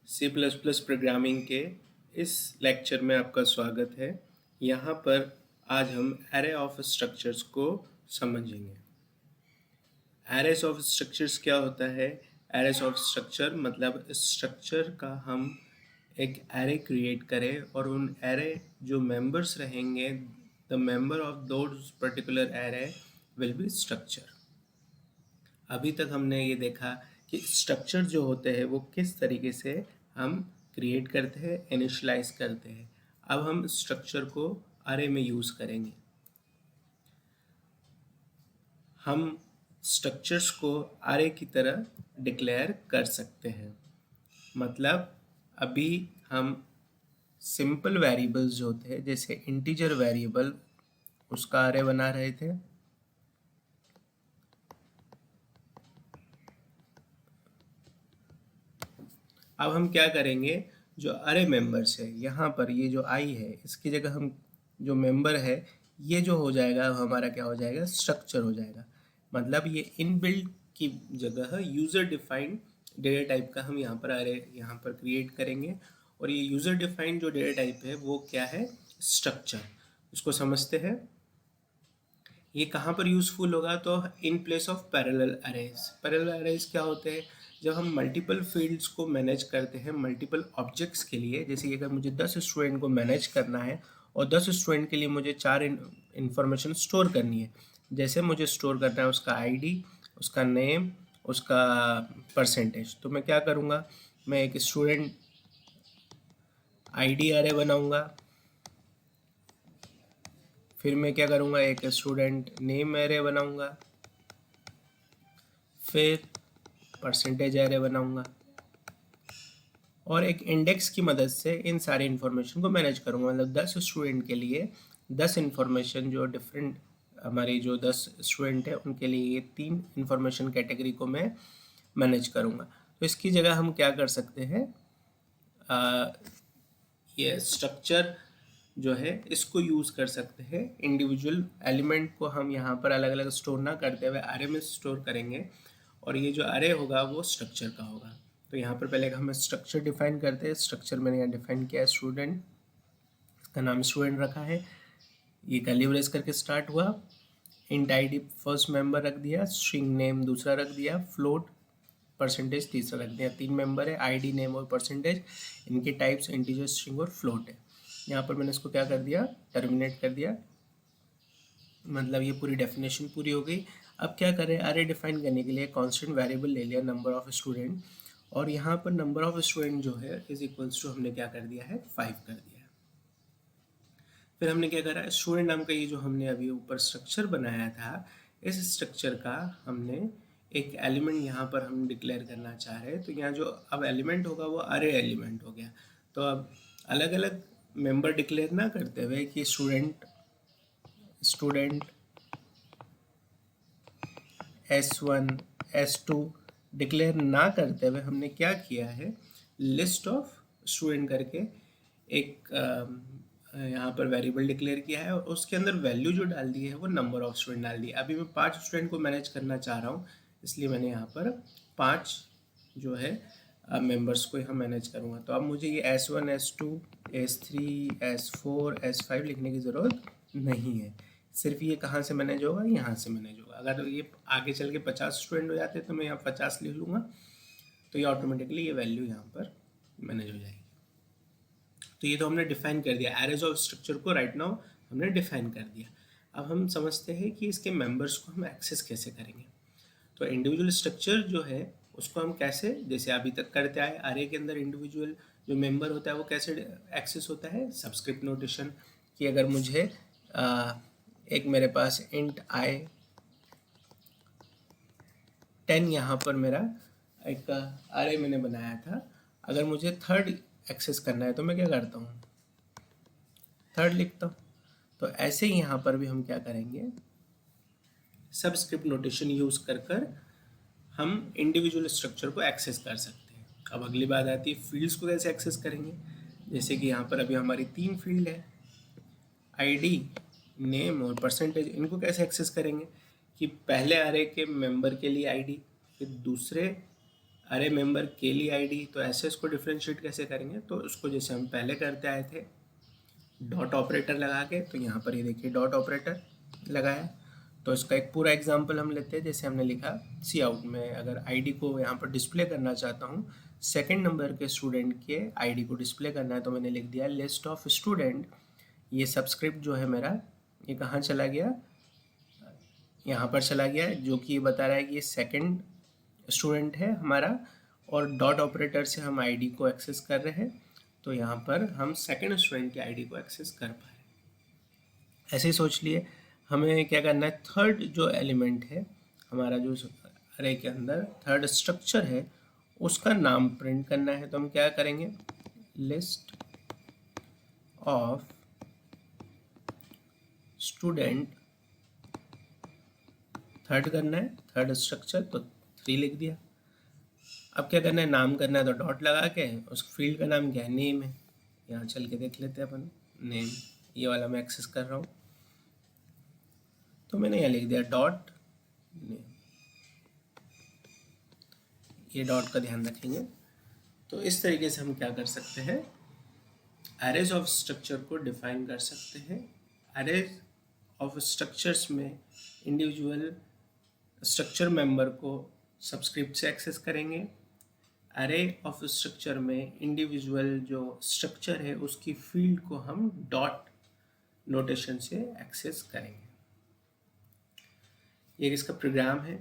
C plus plus programming के इस lecture में आपका स्वागत है। यहाँ पर आज हम एरे ऑफ स्ट्रक्चर्स को समझेंगे। एरेस ऑफ स्ट्रक्चर्स क्या होता है? एरेस ऑफ स्ट्रक्चर मतलब स्ट्रक्चर का हम एक एरे क्रिएट करें और उन एरे जो मेंबर्स रहेंगे, the member of those particular array will be structure. अभी तक हमने ये देखा कि स्ट्रक्चर जो होते हैं वो किस तरीके से हम क्रिएट करते हैं, इनिशियलाइज करते हैं। अब हम स्ट्रक्चर को अरे में यूज़ करेंगे। हम स्ट्रक्चर्स को अरे की तरह डिक्लेयर कर सकते हैं। मतलब अभी हम सिंपल वेरिएबल्स जो होते हैं, जैसे इंटीजर वेरिएबल, उसका अरे बना रहे थे। अब हम क्या करेंगे, जो अरे मेंबर्स है यहाँ पर, ये जो आई है इसकी जगह हम जो मेंबर है ये जो हो जाएगा हमारा क्या हो जाएगा, स्ट्रक्चर हो जाएगा। मतलब ये इनबिल्ट की जगह यूज़र डिफाइंड डेटा टाइप का हम यहाँ पर अरे यहाँ पर क्रिएट करेंगे। और ये यूज़र डिफाइंड जो डेटा टाइप है वो क्या है, स्ट्रक्चर। उसको समझते हैं। ये कहाँ पर यूज़फुल होगा, तो in place of parallel arrays. Parallel arrays क्या होते हैं, जब हम मल्टीपल फील्ड्स को मैनेज करते हैं मल्टीपल ऑब्जेक्ट्स के लिए। जैसे कि अगर मुझे 10 स्टूडेंट को मैनेज करना है और 10 स्टूडेंट के लिए मुझे 4 इन्फॉर्मेशन स्टोर करनी है। जैसे मुझे स्टोर करना है उसका आईडी, उसका नेम, उसका परसेंटेज। तो मैं क्या करूँगा, मैं एक स्टूडेंट आईडी अरे बनाऊँगा। फिर मैं क्या करूँगा, एक स्टूडेंट नेम एरे बनाऊँगा। फिर परसेंटेज एरे बनाऊँगा और एक इंडेक्स की मदद से इन सारी इन्फॉर्मेशन को मैनेज करूँगा। मतलब 10 स्टूडेंट के लिए 10 इन्फॉर्मेशन, जो डिफरेंट हमारी जो 10 स्टूडेंट है उनके लिए ये 3 इन्फॉर्मेशन कैटेगरी को मैं मैनेज करूँगा। तो इसकी जगह हम क्या कर सकते हैं, ये स्ट्रक्चर जो है इसको यूज़ कर सकते हैं। इंडिविजुअल एलिमेंट को हम यहाँ पर अलग अलग स्टोर ना करते हुए अरे में स्टोर करेंगे और ये जो अरे होगा वो स्ट्रक्चर का होगा। तो यहाँ पर पहले हम स्ट्रक्चर डिफाइन करते हैं। स्ट्रक्चर मैंने यहाँ डिफाइन किया है स्टूडेंट, इसका नाम स्टूडेंट रखा है, ये कर्ली ब्रेस करके स्टार्ट हुआ। इंट आईडी फर्स्ट मेंबर रख दिया, स्ट्रिंग नेम दूसरा रख दिया, फ्लोट परसेंटेज तीसरा रख दिया। 3 मेंबर है, आईडी नेम और परसेंटेज। इनके टाइप्स इंटीजर, स्ट्रिंग और फ्लोट है। यहाँ पर मैंने इसको क्या कर दिया, टर्मिनेट कर दिया। मतलब ये पूरी डेफिनेशन पूरी हो गई। अब क्या करें, अरे डिफाइन करने के लिए कांस्टेंट वेरिएबल ले लिया नंबर ऑफ स्टूडेंट, और यहाँ पर नंबर ऑफ स्टूडेंट जो है इज इक्वल्स टू हमने क्या कर दिया है, 5 कर दिया है। फिर हमने क्या करा, स्टूडेंट नाम का ये जो हमने अभी ऊपर स्ट्रक्चर बनाया था, इस स्ट्रक्चर का हमने एक एलिमेंट यहाँ पर हम डिक्लेयर करना चाह रहे हैं। तो यहाँ जो अब एलिमेंट होगा वो अरे एलिमेंट हो गया। तो अब अलग अलग मेंबर डिक्लेयर ना करते हुए कि स्टूडेंट S1 S2 डिक्लेयर ना करते हुए हमने क्या किया है, लिस्ट ऑफ स्टूडेंट करके एक यहाँ पर वेरिएबल डिक्लेयर किया है और उसके अंदर वैल्यू जो डाल दी है वो नंबर ऑफ स्टूडेंट डाल दी है। अभी मैं 5 स्टूडेंट को मैनेज करना चाह रहा हूँ, इसलिए मैंने यहाँ पर 5 जो है मेंबर्स को यहाँ मैनेज करूँगा। तो अब मुझे ये S1 S2 S3 S4 S5 लिखने की ज़रूरत नहीं है। सिर्फ ये कहाँ से मैनेज होगा, यहाँ से मैनेज होगा। अगर ये आगे चल के 50 स्टूडेंट हो जाते तो मैं यहाँ 50 लिख लूँगा, तो ये ऑटोमेटिकली ये वैल्यू यहाँ पर मैनेज हो जाएगी। तो ये तो हमने डिफाइन कर दिया, एरेज ऑफ स्ट्रक्चर को राइट नाउ हमने डिफाइन कर दिया। अब हम समझते हैं कि इसके मेंबर्स को हम एक्सेस कैसे करेंगे। तो इंडिविजुअल स्ट्रक्चर जो है उसको हम कैसे, जैसे अभी तक करते आए, अरे के अंदर इंडिविजुअल जो मेंबर होता है वो कैसे एक्सेस होता है, सबस्क्रिप्ट नोटेशन। कि अगर मुझे एक मेरे पास इंट आई 10 यहाँ पर मेरा एक अरे मैंने बनाया था, अगर मुझे थर्ड एक्सेस करना है तो मैं क्या करता हूँ, थर्ड लिखता हूँ। तो ऐसे ही यहाँ पर भी हम क्या करेंगे, सबस्क्रिप्ट नोटेशन यूज़ कर कर हम इंडिविजुअल स्ट्रक्चर को एक्सेस कर सकते हैं। अब अगली बात आती है फील्ड्स को कैसे एक्सेस करेंगे। जैसे कि यहाँ पर अभी हमारी 3 फील्ड है, आईडी, नेम और परसेंटेज। इनको कैसे एक्सेस करेंगे कि पहले अरे के मेंबर के लिए आईडी, फिर दूसरे अरे मेंबर के लिए आईडी, तो ऐसे इसको डिफ्रेंशिएट कैसे करेंगे? तो उसको जैसे हम पहले करते आए थे, डॉट ऑपरेटर लगा के, तो यहाँ पर ये देखिए डॉट ऑपरेटर लगाया। तो इसका एक पूरा एग्जांपल हम लेते हैं। जैसे हमने लिखा सी आउट में, अगर आईडी को यहाँ पर डिस्प्ले करना चाहता हूँ, सेकंड नंबर के स्टूडेंट के आईडी को डिस्प्ले करना है, तो मैंने लिख दिया लिस्ट ऑफ स्टूडेंट। ये सबस्क्रिप्ट जो है मेरा, ये कहाँ चला गया? यहाँ पर चला गया, जो कि ये बता रहा है कि ये सेकंड स्टूडेंट है हमारा, और डॉट ऑपरेटर से हम आईडी को एक्सेस कर रहे हैं, तो यहाँ पर हम सेकंड स्टूडेंट की आईडी को एक्सेस कर पा रहे हैं। ऐसे ही सोच लिए हमें क्या करना है, थर्ड जो एलिमेंट है हमारा, जो अरे के अंदर थर्ड स्ट्रक्चर है, उसका नाम प्रिंट करना है। तो हम क्या करेंगे, लिस्ट ऑफ स्टूडेंट, थर्ड करना है, थर्ड स्ट्रक्चर, तो 3 लिख दिया। अब क्या करना है, नाम करना है, तो डॉट लगा के उस फील्ड का नाम क्या है, नेम है। यहाँ चल के देख लेते हैं अपन, नेम, ये वाला मैं एक्सेस कर रहा हूँ, तो मैंने यहाँ लिख दिया डॉट नेम। ये डॉट का ध्यान रखेंगे। तो इस तरीके से हम क्या कर सकते हैं, एरेज ऑफ स्ट्रक्चर को डिफाइन कर सकते हैं। एरेज ऑफ स्ट्रक्चर्स में इंडिविजुअल स्ट्रक्चर मेंबर को सबस्क्रिप्ट से एक्सेस करेंगे। अरे ऑफ स्ट्रक्चर में इंडिविजुअल जो स्ट्रक्चर है उसकी फील्ड को हम डॉट नोटेशन से एक्सेस करेंगे। ये इसका प्रोग्राम है।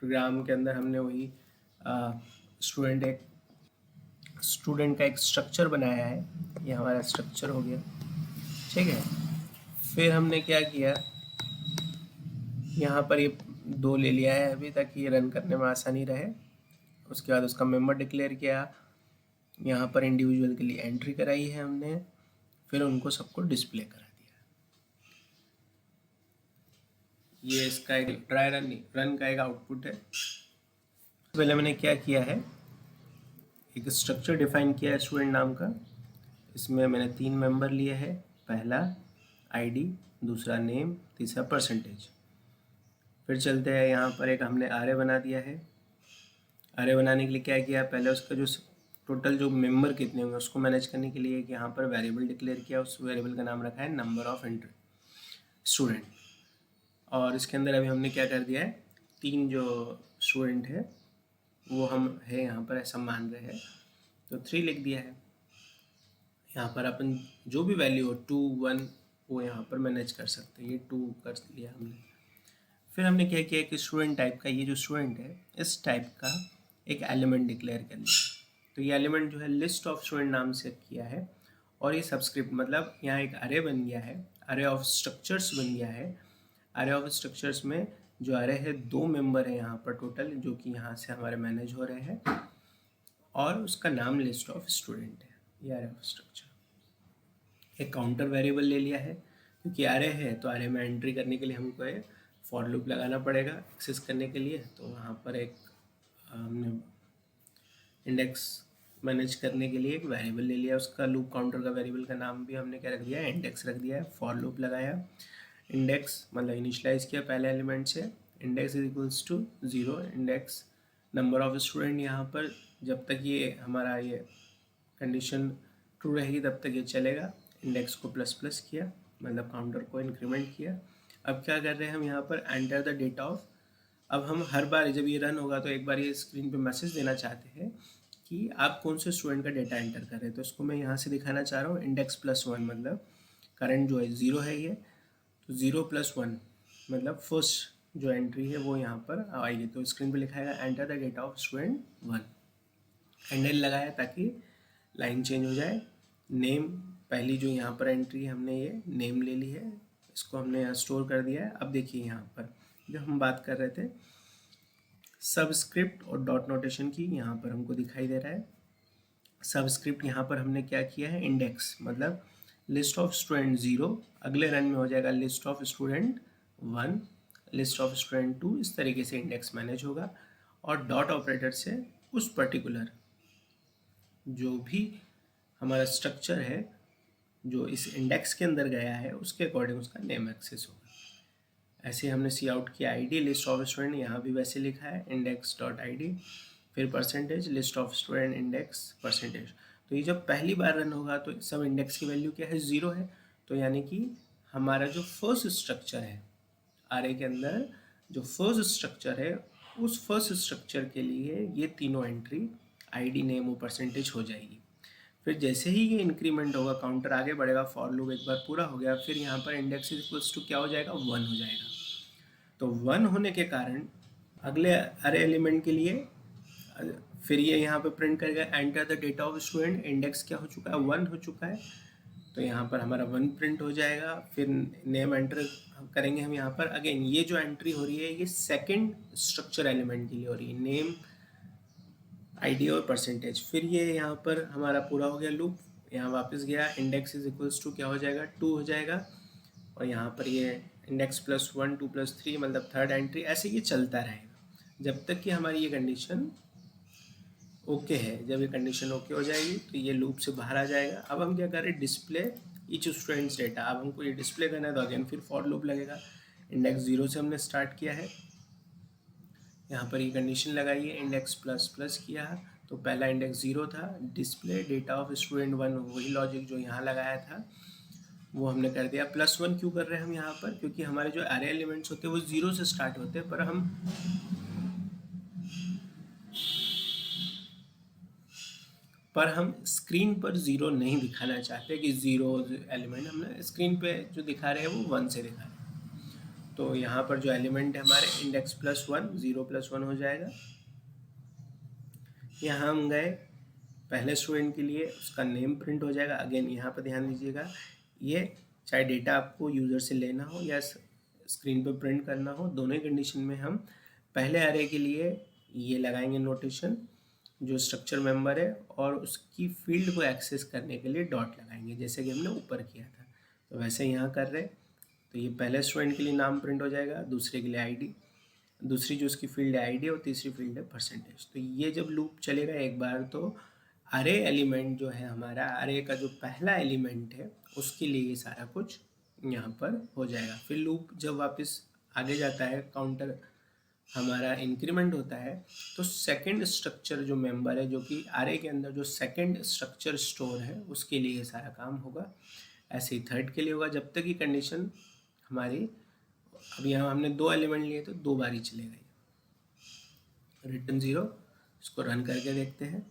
प्रोग्राम के अंदर हमने वही स्टूडेंट का एक स्ट्रक्चर बनाया है। ये हमारा स्ट्रक्चर हो गया, ठीक है। फिर हमने क्या किया, यहाँ पर ये 2 ले लिया है अभी, ताकि ये रन करने में आसानी रहे। उसके बाद उसका मेंबर डिक्लेयर किया, यहाँ पर इंडिविजुअल के लिए एंट्री कराई है हमने, फिर उनको सबको डिस्प्ले करा दिया। ये इसका एक ट्राई रन का एक आउटपुट है। पहले मैंने क्या किया है, एक स्ट्रक्चर डिफाइन किया है स्टूडेंट नाम का। इसमें मैंने 3 मेंबर लिए हैं, पहला आईडी, दूसरा नेम, तीसरा परसेंटेज। फिर चलते हैं, यहाँ पर एक हमने आरे बना दिया है। आरे बनाने के लिए क्या किया, पहले उसका जो टोटल जो मेंबर कितने होंगे उसको मैनेज करने के लिए यहाँ पर वेरिएबल डिक्लेयर किया। उस वेरिएबल का नाम रखा है नंबर ऑफ स्टूडेंट। और इसके अंदर अभी हमने क्या कर दिया है, 3 जो स्टूडेंट है वो हम है यहाँ पर ऐसा मान रहे हैं, तो 3 लिख दिया है। यहाँ पर अपन जो भी वैल्यू हो 2, 1 वो यहाँ पर मैनेज कर सकते हैं। ये 2 कर लिया हमने। फिर हमने क्या किया कि स्टूडेंट टाइप का, ये जो स्टूडेंट है इस टाइप का एक एलिमेंट डिक्लेयर कर लिया। तो ये एलिमेंट जो है लिस्ट ऑफ स्टूडेंट नाम से किया है, और ये सबस्क्रिप्ट मतलब यहाँ एक अरे बन गया है, अरे ऑफ स्ट्रक्चर्स बन गया है। अरे ऑफ स्ट्रक्चर्स में जो अरे है 2 मेंबर है यहाँ पर टोटल, जो कि यहाँ से हमारे मैनेज हो रहे हैं, और उसका नाम लिस्ट ऑफ स्टूडेंट है। ये अरे ऑफ स्ट्रक्चर। एक काउंटर वेरिएबल ले लिया है, क्योंकि अरे है तो अरे में एंट्री करने के लिए हमको एक फॉर लूप लगाना पड़ेगा एक्सेस करने के लिए। तो वहाँ पर एक हमने इंडेक्स मैनेज करने के लिए एक वेरिएबल ले लिया, उसका लूप काउंटर का वेरिएबल का नाम भी हमने क्या रख दिया है, इंडेक्स रख दिया है। फॉर लूप लगाया, इंडेक्स मतलब इनिशियलाइज किया पहले एलिमेंट से, index is equals to 0, index number of student. यहाँ पर जब तक ये हमारा ये कंडीशन ट्रू रहेगी तब तक ये चलेगा। इंडेक्स को प्लस प्लस किया, मतलब काउंटर को इंक्रीमेंट किया। अब क्या कर रहे हैं हम यहाँ पर, एंटर द डेटा ऑफ। अब हम हर बार जब ये रन होगा तो एक बार ये स्क्रीन पे मैसेज देना चाहते हैं कि आप कौन से स्टूडेंट का डेटा एंटर कर रहे हैं। तो इसको मैं यहाँ से दिखाना चाह रहा हूँ, इंडेक्स प्लस 1 मतलब करंट जो है 0 है ये, तो 0 + 1 मतलब फर्स्ट जो एंट्री है वो यहाँ पर आएगी। तो स्क्रीन पे लिखाएगा enter the data of student 1। Handle लगाया ताकि लाइन चेंज हो जाए। नेम, पहली जो यहाँ पर एंट्री हमने ये नेम ले ली है, इसको हमने यहाँ स्टोर कर दिया है। अब देखिए यहाँ पर जो हम बात कर रहे थे सबस्क्रिप्ट और डॉट नोटेशन की, यहाँ पर हमको दिखाई दे रहा है सबस्क्रिप्ट। यहाँ पर हमने क्या किया है, इंडेक्स मतलब लिस्ट ऑफ स्टूडेंट 0, अगले रन में हो जाएगा list of student 1, list of student 2, इस तरीके से इंडेक्स मैनेज होगा। और डॉट ऑपरेटर से उस पर्टिकुलर जो भी हमारा स्ट्रक्चर है जो इस इंडेक्स के अंदर गया है उसके अकॉर्डिंग उसका नेम एक्सेस होगा। ऐसे हमने सी आउट किया आईडी लिस्ट ऑफ स्टूडेंट, यहाँ भी वैसे लिखा है इंडेक्स डॉट आईडी। फिर percentage list of student index percentage. तो ये जब पहली बार रन होगा तो सब इंडेक्स की वैल्यू क्या है, 0 है। तो यानी कि हमारा जो फर्स्ट स्ट्रक्चर है आरए के अंदर, जो फर्स्ट स्ट्रक्चर है, उस फर्स्ट स्ट्रक्चर के लिए ये तीनों एंट्री आईडी, नेम और परसेंटेज हो जाएगी। फिर जैसे ही ये इंक्रीमेंट होगा, काउंटर आगे बढ़ेगा, फॉर लूप एक बार पूरा हो गया, फिर यहाँ पर इंडेक्स इक्वल्स टू क्या हो जाएगा, 1 हो जाएगा। तो 1 होने के कारण अगले अरे एलिमेंट के लिए फिर ये यहाँ पे प्रिंट करेगा enter the data of student, index क्या हो चुका है, 1 हो चुका है। तो यहाँ पर हमारा 1 प्रिंट हो जाएगा। फिर नेम एंटर करेंगे हम यहाँ पर। अगेन ये जो एंट्री हो रही है ये सेकेंड स्ट्रक्चर एलिमेंट के लिए हो रही है, नेम, आईडी और परसेंटेज। फिर ये यहाँ पर हमारा पूरा हो गया लूप, यहाँ वापस गया, इंडेक्स इज इक्वल्स टू क्या हो जाएगा, 2 हो जाएगा। और यहाँ पर ये इंडेक्स प्लस 1, 2 प्लस 3 मतलब थर्ड एंट्री, ऐसे ये चलता रहेगा जब तक कि हमारी ये कंडीशन ओके है। जब ये कंडीशन ओके हो जाएगी तो ये लूप से बाहर आ जाएगा। अब हम क्या करें, डिस्प्ले ईच स्टूडेंट्स डेटा। अब हमको ये डिस्प्ले करना है तो अगेन फिर फॉर लूप लगेगा। इंडेक्स 0 से हमने स्टार्ट किया है, यहाँ पर ये कंडीशन लगाई है, इंडेक्स प्लस प्लस किया है तो पहला इंडेक्स 0 था। डिस्प्ले डेटा ऑफ स्टूडेंट 1, वही लॉजिक जो यहाँ लगाया था वो हमने कर दिया। +1 क्यों कर रहे हैं हम यहाँ पर, क्योंकि हमारे जो अरे एलिमेंट्स होते हैं वो 0 से स्टार्ट होते हैं, पर हम स्क्रीन पर 0 नहीं दिखाना चाहते कि 0 एलिमेंट हमने स्क्रीन पे जो दिखा रहे हैं वो 1 से दिखा रहे हैं। तो यहाँ पर जो एलिमेंट है हमारे इंडेक्स +1, 0 + 1 हो जाएगा। यहाँ हम गए पहले स्टूडेंट के लिए, उसका नेम प्रिंट हो जाएगा। अगेन यहाँ पर ध्यान दीजिएगा, ये चाहे डेटा आपको यूज़र से लेना हो या स्क्रीन पर प्रिंट करना हो, दोनों ही कंडीशन में हम पहले अरे के लिए ये लगाएंगे नोटेशन जो स्ट्रक्चर मेंबर है, और उसकी फील्ड को एक्सेस करने के लिए डॉट लगाएंगे, जैसे कि हमने ऊपर किया था। तो वैसे यहाँ कर रहे, तो ये पहले स्टूडेंट के लिए नाम प्रिंट हो जाएगा, दूसरे के लिए आईडी, दूसरी जो उसकी फील्ड है आईडी, और तीसरी फील्ड है परसेंटेज। तो ये जब लूप चलेगा एक बार तो अरे एलिमेंट जो है हमारा, अरे का जो पहला एलिमेंट है उसके लिए ये सारा कुछ यहाँ पर हो जाएगा। फिर लूप जब वापस आगे जाता है, काउंटर हमारा इंक्रीमेंट होता है, तो सेकंड स्ट्रक्चर जो मेंबर है, जो कि अरे के अंदर जो सेकंड स्ट्रक्चर स्टोर है, उसके लिए ये सारा काम होगा। ऐसे ही थर्ड के लिए होगा, जब तक ये कंडीशन हमारी, अब यहाँ हमने 2 एलिमेंट लिए तो 2 बार ही चलेगा। रिटर्न 0, इसको रन करके देखते हैं।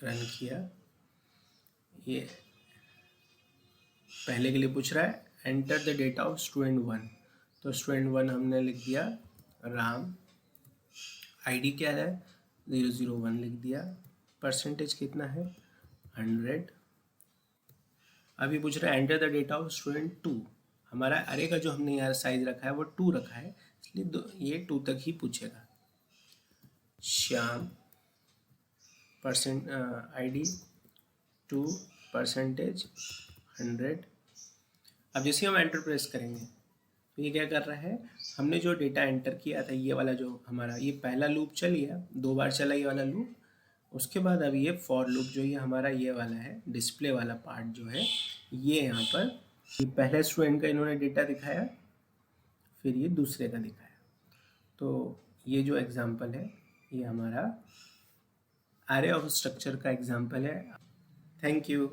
रन किया, ये पहले के लिए पूछ रहा है enter the data of student 1, तो स्टूडेंट 1 हमने लिख दिया राम, आईडी क्या है 001 लिख दिया, परसेंटेज कितना है 100। अभी पूछ रहा है enter the data of student 2, हमारा अरे का जो हमने यहाँ साइज रखा है वो 2 रखा है, इसलिए ये 2 तक ही पूछेगा। Shyam, ID 2, percentage 100। अब जैसे हम एंटर प्रेस करेंगे तो ये क्या कर रहा है, हमने जो डेटा एंटर किया था, ये वाला जो हमारा ये पहला लूप चल गया, 2 बार चला ये वाला लूप। उसके बाद अब ये फॉर लूप जो ये हमारा ये वाला है, डिस्प्ले वाला पार्ट जो है, ये यहाँ पर ये पहले स्टूडेंट का इन्होंने डेटा दिखाया, फिर ये दूसरे का दिखाया। तो ये जो एग्जांपल है ये हमारा अरे ऑफ स्ट्रक्चर का एग्जांपल है। Thank you.